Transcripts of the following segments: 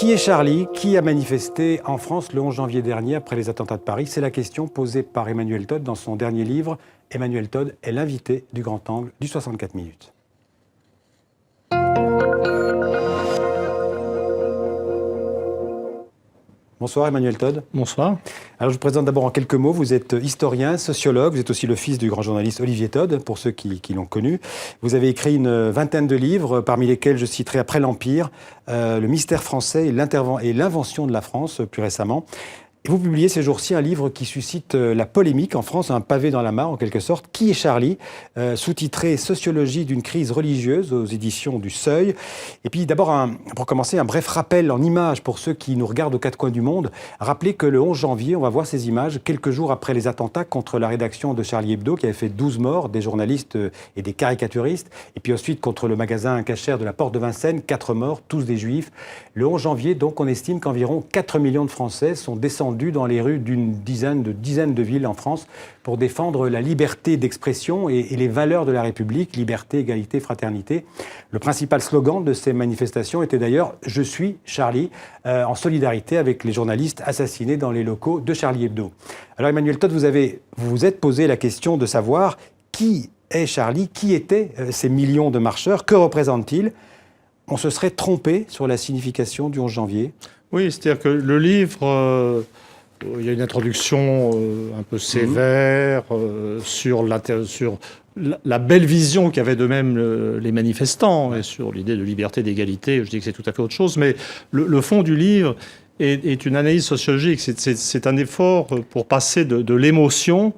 Qui est Charlie? Qui a manifesté en France le 11 janvier dernier après les attentats de Paris? C'est la question posée par Emmanuel Todd dans son dernier livre. Emmanuel Todd est l'invité du Grand Angle du 64 minutes. Bonsoir Emmanuel Todd. Bonsoir. Alors je vous présente d'abord en quelques mots. Vous êtes historien, sociologue, vous êtes aussi le fils du grand journaliste Olivier Todd, pour ceux qui l'ont connu. Vous avez écrit une vingtaine de livres, parmi lesquels je citerai Après l'Empire, Le mystère français et l'invention de la France, plus récemment. Et vous publiez ces jours-ci un livre qui suscite la polémique en France, un pavé dans la mare en quelque sorte. Qui est Charlie? Sous-titré Sociologie d'une crise religieuse aux éditions du Seuil. Et puis d'abord, pour commencer, un bref rappel en images pour ceux qui nous regardent aux quatre coins du monde. Rappelez que le 11 janvier, on va voir ces images quelques jours après les attentats contre la rédaction de Charlie Hebdo qui avait fait 12 morts, des journalistes et des caricaturistes. Et puis ensuite contre le magasin cachère de la Porte de Vincennes, 4 morts, tous des juifs. Le 11 janvier, donc, on estime qu'environ 4 millions de Français sont descendus dans les rues d'une dizaine de villes en France pour défendre la liberté d'expression et les valeurs de la République, liberté, égalité, fraternité. Le principal slogan de ces manifestations était d'ailleurs « Je suis Charlie », en solidarité avec les journalistes assassinés dans les locaux de Charlie Hebdo. Alors Emmanuel Todd, vous vous êtes posé la question de savoir qui est Charlie, qui étaient ces millions de marcheurs, que représentent-ils? On se serait trompé sur la signification du 11 janvier? Oui, c'est-à-dire que le livre, il y a une introduction un peu sévère sur la belle vision qu'avaient d'eux-mêmes les manifestants et sur l'idée de liberté, d'égalité. Je dis que c'est tout à fait autre chose, mais le fond du livre est une analyse sociologique. C'est un effort pour passer de l'émotion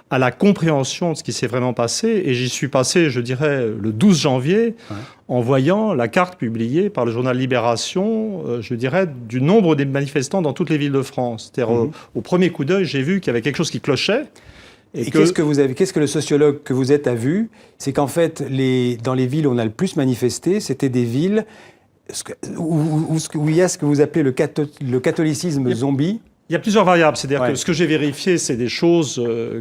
à la compréhension de ce qui s'est vraiment passé. Et j'y suis passé, je dirais, le 12 janvier, en voyant la carte publiée par le journal Libération, je dirais, du nombre des manifestants dans toutes les villes de France. C'est-à-dire, au premier coup d'œil, j'ai vu qu'il y avait quelque chose qui clochait. Et qu'est-ce que le sociologue que vous êtes a vu? C'est qu'en fait, dans les villes où on a le plus manifesté, c'était des villes où il y a ce que vous appelez le catholicisme zombie. Il y a plusieurs variables. C'est-à-dire que ce que j'ai vérifié, c'est des choses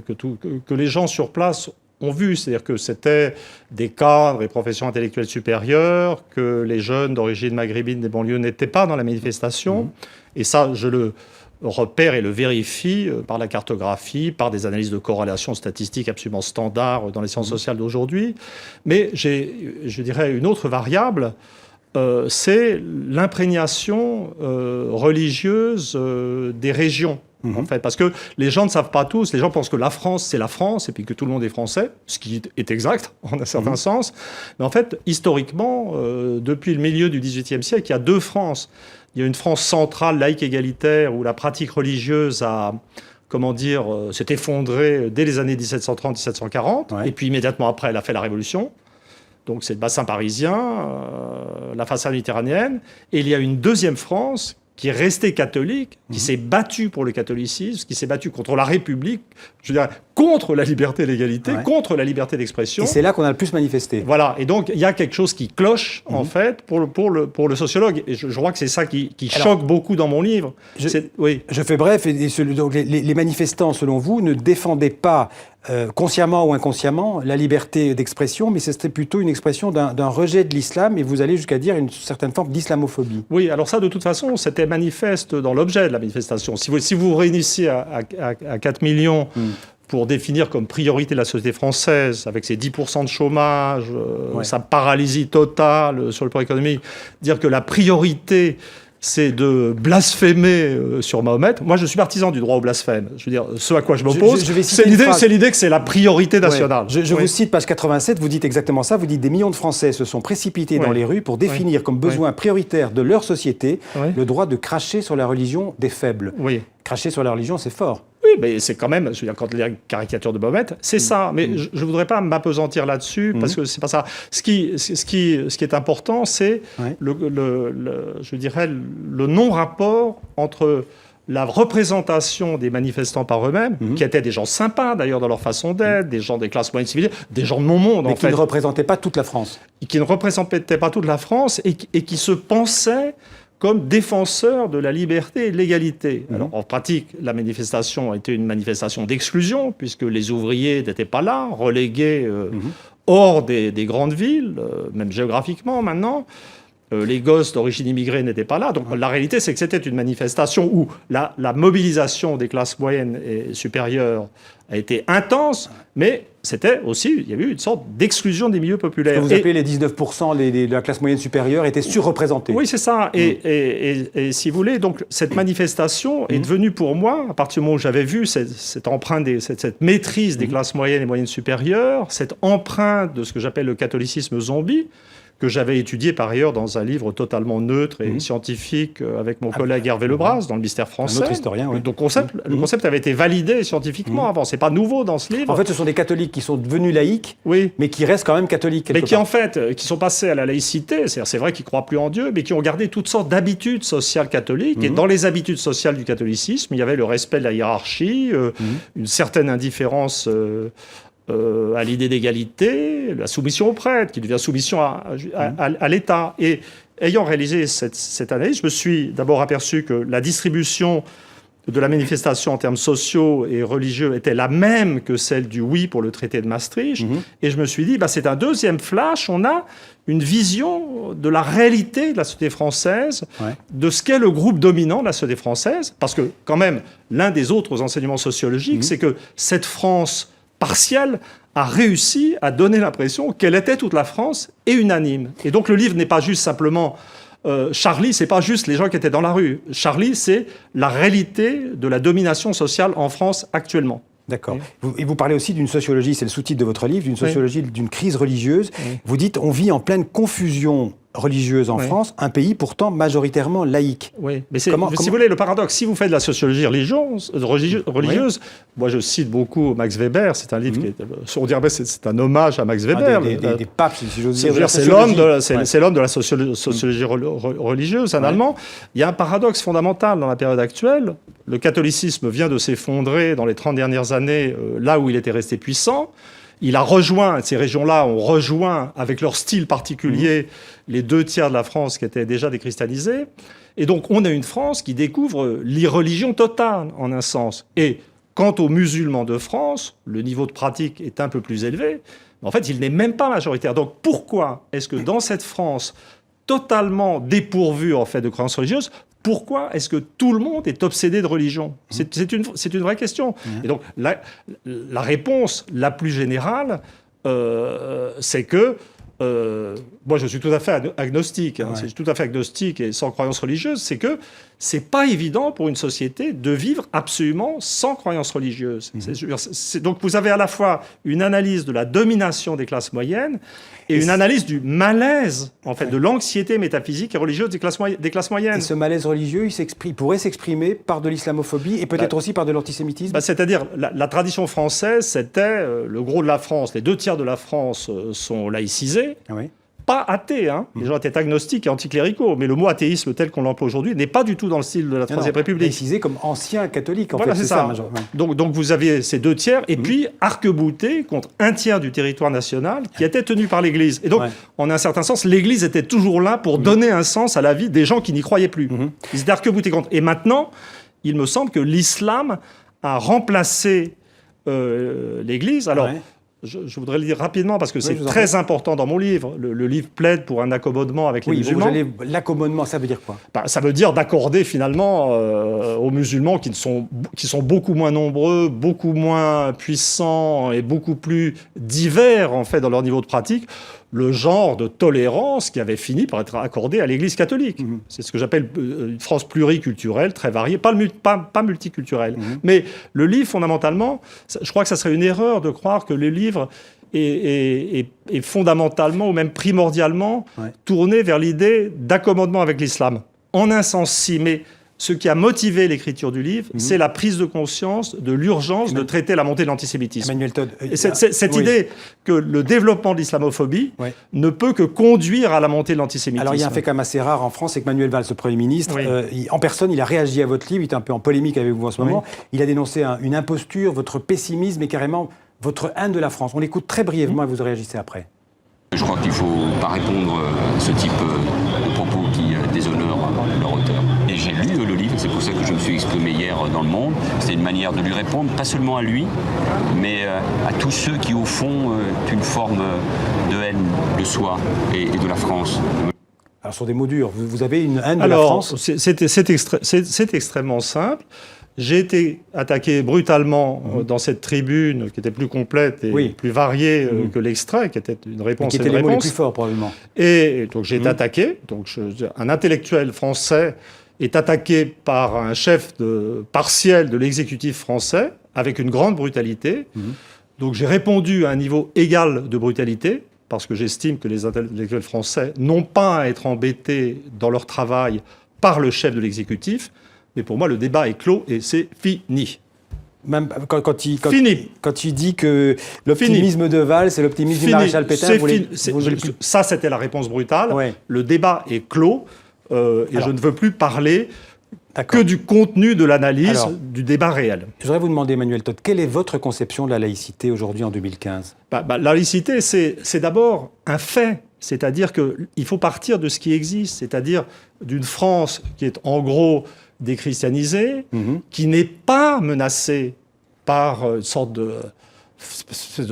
que les gens sur place ont vues. C'est-à-dire que c'était des cadres et professions intellectuelles supérieures, que les jeunes d'origine maghrébine des banlieues n'étaient pas dans la manifestation. Et ça, je le repère et le vérifie par la cartographie, par des analyses de corrélation statistique absolument standards dans les sciences sociales d'aujourd'hui. Mais j'ai, je dirais, une autre variable, c'est l'imprégnation religieuse des régions. En fait, parce que les gens ne savent pas tous, les gens pensent que la France, c'est la France, et puis que tout le monde est français, ce qui est exact, en un certain sens. Mais en fait, historiquement, depuis le milieu du XVIIIe siècle, il y a deux Frances. Il y a une France centrale, laïque, égalitaire, où la pratique religieuse a, s'est effondrée dès les années 1730-1740, et puis immédiatement après, elle a fait la Révolution. Donc c'est le bassin parisien, la façade méditerranéenne, et il y a une deuxième France qui est restée catholique, qui s'est battue pour le catholicisme, qui s'est battue contre la République, je veux dire, contre la liberté et l'égalité, contre la liberté d'expression. Et c'est là qu'on a le plus manifesté. Voilà, et donc il y a quelque chose qui cloche, en fait, pour le sociologue. Et je crois que c'est ça qui choque beaucoup dans mon livre. Je fais bref, donc les manifestants, selon vous, ne défendaient pas consciemment ou inconsciemment la liberté d'expression, mais c'était plutôt une expression d'un rejet de l'islam, et vous allez jusqu'à dire une certaine forme d'islamophobie. Oui, alors ça, de toute façon, c'était manifeste dans l'objet de la manifestation. Si vous vous réunissez à 4 millions pour définir comme priorité la société française, avec ses 10% de chômage, sa paralysie totale sur le plan économique, dire que la priorité c'est de blasphémer sur Mahomet. Moi, je suis partisan du droit au blasphème. Je veux dire, ce à quoi je m'oppose, c'est l'idée que c'est la priorité nationale. Je vous cite page 87, vous dites exactement ça. Vous dites « Des millions de Français se sont précipités dans les rues pour définir comme besoin prioritaire de leur société le droit de cracher sur la religion des faibles ». Cracher sur la religion, c'est fort. Oui, mais c'est quand même, je veux dire, quand les caricatures de Mahomet, c'est ça. Mais je ne voudrais pas m'appesantir là-dessus, parce que c'est pas ça. Ce qui est important, c'est, je dirais, le non-rapport entre la représentation des manifestants par eux-mêmes, qui étaient des gens sympas d'ailleurs dans leur façon d'être, des gens des classes moyennes civilisées, des gens de mon monde, mais qui ne représentaient pas toute la France. Qui ne représentaient pas toute la France et qui se pensaient comme défenseur de la liberté et de l'égalité. Alors, en pratique, la manifestation était une manifestation d'exclusion, puisque les ouvriers n'étaient pas là, relégués hors des grandes villes, même géographiquement maintenant. les gosses d'origine immigrée n'étaient pas là. Donc la réalité, c'est que c'était une manifestation où la mobilisation des classes moyennes et supérieures a été intense, mais c'était aussi, il y avait eu une sorte d'exclusion des milieux populaires. Ce que vous appelez les 19% de la classe moyenne supérieure étaient surreprésentés. Oui, c'est ça. Et si vous voulez, donc cette manifestation est devenue pour moi, à partir du moment où j'avais vu cette empreinte, cette maîtrise des classes moyennes et moyennes supérieures, cette empreinte de ce que j'appelle le catholicisme zombie, que j'avais étudié par ailleurs dans un livre totalement neutre et scientifique avec mon collègue Hervé Lebras, dans le Mystère français. Un autre historien, oui. Donc le concept avait été validé scientifiquement avant. C'est pas nouveau dans ce livre. En fait, ce sont des catholiques qui sont devenus laïcs, mais qui restent quand même catholiques. Mais qui, en fait, qui sont passés à la laïcité. C'est vrai qu'ils croient plus en Dieu, mais qui ont gardé toutes sortes d'habitudes sociales catholiques. Et dans les habitudes sociales du catholicisme, il y avait le respect de la hiérarchie, une certaine indifférence à l'idée d'égalité, la soumission au prêtre, qui devient soumission à l'État. Et ayant réalisé cette analyse, je me suis d'abord aperçu que la distribution de la manifestation en termes sociaux et religieux était la même que celle du oui pour le traité de Maastricht. Et je me suis dit, c'est un deuxième flash, on a une vision de la réalité de la société française, de ce qu'est le groupe dominant de la société française, parce que quand même, l'un des autres enseignements sociologiques, c'est que cette France partielle a réussi à donner l'impression qu'elle était toute la France et unanime. Et donc le livre n'est pas juste simplement Charlie, c'est pas juste les gens qui étaient dans la rue. Charlie, c'est la réalité de la domination sociale en France actuellement. D'accord. Et vous parlez aussi d'une sociologie, c'est le sous-titre de votre livre, d'une sociologie d'une crise religieuse. Vous dites, on vit en pleine confusion religieuse en France, un pays pourtant majoritairement laïque. Oui, mais si vous voulez, le paradoxe, si vous faites de la sociologie religieuse, moi je cite beaucoup Max Weber, c'est un livre qui est, on dirait c'est un hommage à Max Weber. Des papes, si j'ose dire. C'est l'homme de la sociologie religieuse, un Allemand. Il y a un paradoxe fondamental dans la période actuelle. Le catholicisme vient de s'effondrer dans les 30 dernières années, là où il était resté puissant. Il a rejoint, ces régions-là ont rejoint, avec leur style particulier, les 2 tiers de la France qui étaient déjà déchristianisés. Et donc, on a une France qui découvre l'irreligion totale, en un sens. Et quant aux musulmans de France, le niveau de pratique est un peu plus élevé. Mais en fait, il n'est même pas majoritaire. Donc, pourquoi est-ce que dans cette France totalement dépourvue, en fait, de croyances religieuses, pourquoi est-ce que tout le monde est obsédé de religion ? C'est une vraie question. Et donc, la réponse la plus générale, c'est que moi, je suis tout à fait agnostique. Je suis tout à fait agnostique et sans croyance religieuse. C'est que c'est pas évident pour une société de vivre absolument sans croyance religieuse. Donc, vous avez à la fois une analyse de la domination des classes moyennes et une analyse du malaise, en fait, de l'anxiété métaphysique et religieuse des classes moyennes. Et ce malaise religieux, il pourrait s'exprimer par de l'islamophobie et peut-être aussi par de l'antisémitisme. C'est-à-dire, la tradition française, c'était le gros de la France, les 2 tiers de la France sont laïcisés. Pas athées, les gens étaient agnostiques et anticléricaux, mais le mot athéisme tel qu'on l'emploie aujourd'hui n'est pas du tout dans le style de la Troisième République. Laïcisé comme ancien catholique, en fait, c'est ça. Donc vous aviez ces 2 tiers, et puis arc-boutés contre 1 tiers du territoire national qui était tenu par l'Église. Et donc, en un certain sens, l'Église était toujours là pour donner un sens à la vie des gens qui n'y croyaient plus. Ils étaient arc-boutés contre. Et maintenant, il me semble que l'islam a remplacé l'Église. Alors, je voudrais le dire rapidement parce que c'est très important dans mon livre. Le livre plaide pour un accommodement avec les musulmans. L'accommodement, ça veut dire quoi ? Ça veut dire d'accorder finalement aux musulmans qui sont beaucoup moins nombreux, beaucoup moins puissants et beaucoup plus divers en fait dans leur niveau de pratique, le genre de tolérance qui avait fini par être accordé à l'Église catholique. C'est ce que j'appelle une France pluriculturelle, très variée, pas multiculturelle. Mais le livre, fondamentalement, je crois que ça serait une erreur de croire que le livre est fondamentalement ou même primordialement tourné vers l'idée d'accommodement avec l'islam. En un sens, si, mais ce qui a motivé l'écriture du livre, c'est la prise de conscience de l'urgence de traiter la montée de l'antisémitisme. Emmanuel Todd. Et cette idée que le développement de l'islamophobie ne peut que conduire à la montée de l'antisémitisme. Alors il y a un fait quand même assez rare en France, c'est que Manuel Valls, le Premier ministre, en personne, il a réagi à votre livre, il était un peu en polémique avec vous en ce moment. Il a dénoncé une imposture, votre pessimisme et carrément votre haine de la France. On l'écoute très brièvement et vous réagissez après. Je crois qu'il ne faut pas répondre à ce type de propos qui déshonore leur auteur. Et j'ai lu le livre, c'est pour ça que je me suis exprimé hier dans Le Monde. C'est une manière de lui répondre, pas seulement à lui, mais à tous ceux qui, au fond, ont une forme de haine de soi et de la France. Alors, sur des mots durs, vous avez une haine de la Alors, France? c'est extrêmement simple. J'ai été attaqué brutalement dans cette tribune qui était plus complète et plus variée que l'extrait, qui était une réponse et qui et une étaient les mots les réponse. plus forts, probablement. Et donc j'ai été attaqué. Donc un intellectuel français est attaqué par un chef partiel de l'exécutif français avec une grande brutalité. Donc j'ai répondu à un niveau égal de brutalité, parce que j'estime que les intellectuels français n'ont pas à être embêtés dans leur travail par le chef de l'exécutif. Mais pour moi, le débat est clos et c'est fini. Même quand Fini. Quand il dit que l'optimisme de Valls, c'est l'optimisme du maréchal Pétain, ça, c'était la réponse brutale. Ouais. Le débat est clos et je ne veux plus parler D'accord. que du contenu de l'analyse, du débat réel. Je voudrais vous demander, Emmanuel Todt, quelle est votre conception de la laïcité aujourd'hui en 2015 ? La laïcité, c'est d'abord un fait. C'est-à-dire qu'il faut partir de ce qui existe, c'est-à-dire d'une France qui est en gros déchristianisée, qui n'est pas menacée par une sorte de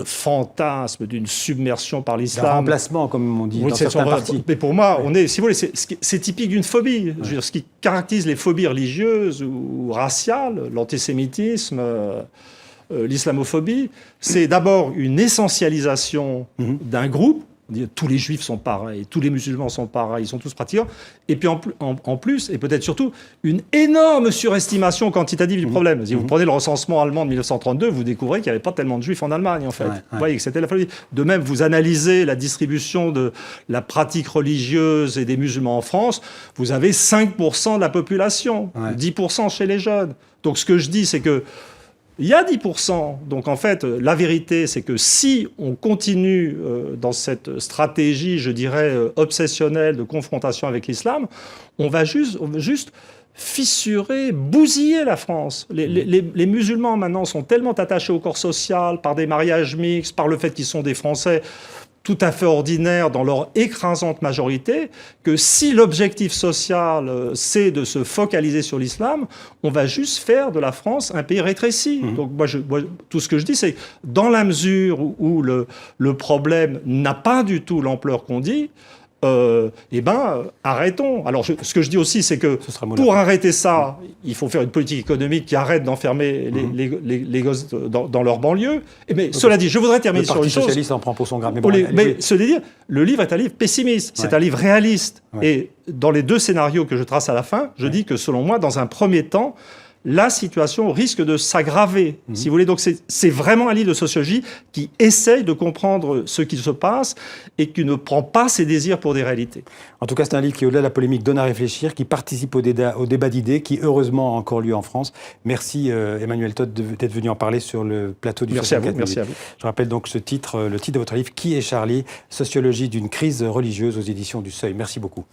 fantasme d'une submersion par l'islam. Un remplacement, comme on dit dans certains partis. Mais pour moi, si vous voulez, c'est typique d'une phobie. Je veux dire, ce qui caractérise les phobies religieuses ou raciales, l'antisémitisme, l'islamophobie, c'est d'abord une essentialisation d'un groupe. Tous les juifs sont pareils, tous les musulmans sont pareils, ils sont tous pratiquants. Et puis en plus, et peut-être surtout, une énorme surestimation quantitative du problème. Si vous prenez le recensement allemand de 1932, vous découvrez qu'il n'y avait pas tellement de juifs en Allemagne, en fait. Vous voyez que c'était la folie. De même, vous analysez la distribution de la pratique religieuse et des musulmans en France, vous avez 5% de la population, 10% chez les jeunes. Donc ce que je dis, c'est que il y a 10%. Donc en fait, la vérité, c'est que si on continue dans cette stratégie, je dirais, obsessionnelle de confrontation avec l'islam, on va juste fissurer, bousiller la France. Les musulmans, maintenant, sont tellement attachés au corps social, par des mariages mixtes, par le fait qu'ils sont des Français tout à fait ordinaires dans leur écrasante majorité, que si l'objectif social, c'est de se focaliser sur l'islam, on va juste faire de la France un pays rétréci. Donc moi, tout ce que je dis, c'est dans la mesure où le problème n'a pas du tout l'ampleur qu'on dit, arrêtons. Alors, ce que je dis aussi, c'est que pour arrêter ça, il faut faire une politique économique qui arrête d'enfermer les gosses dans leur banlieue. Mais cela dit, je voudrais terminer sur une chose. Le Parti socialiste en prend pour son grade. Mais cela dit, le livre est un livre pessimiste, c'est un livre réaliste. Et dans les deux scénarios que je trace à la fin, je dis que selon moi, dans un premier temps, la situation risque de s'aggraver, si vous voulez. Donc c'est vraiment un livre de sociologie qui essaye de comprendre ce qui se passe et qui ne prend pas ses désirs pour des réalités. En tout cas, c'est un livre qui, au-delà de la polémique, donne à réfléchir, qui participe au débat d'idées, qui heureusement a encore lieu en France. Merci Emmanuel Todt d'être venu en parler sur le plateau du 64 minutes. Merci à vous. Je rappelle donc le titre de votre livre, Qui est Charlie ? Sociologie d'une crise religieuse aux éditions du Seuil. Merci beaucoup.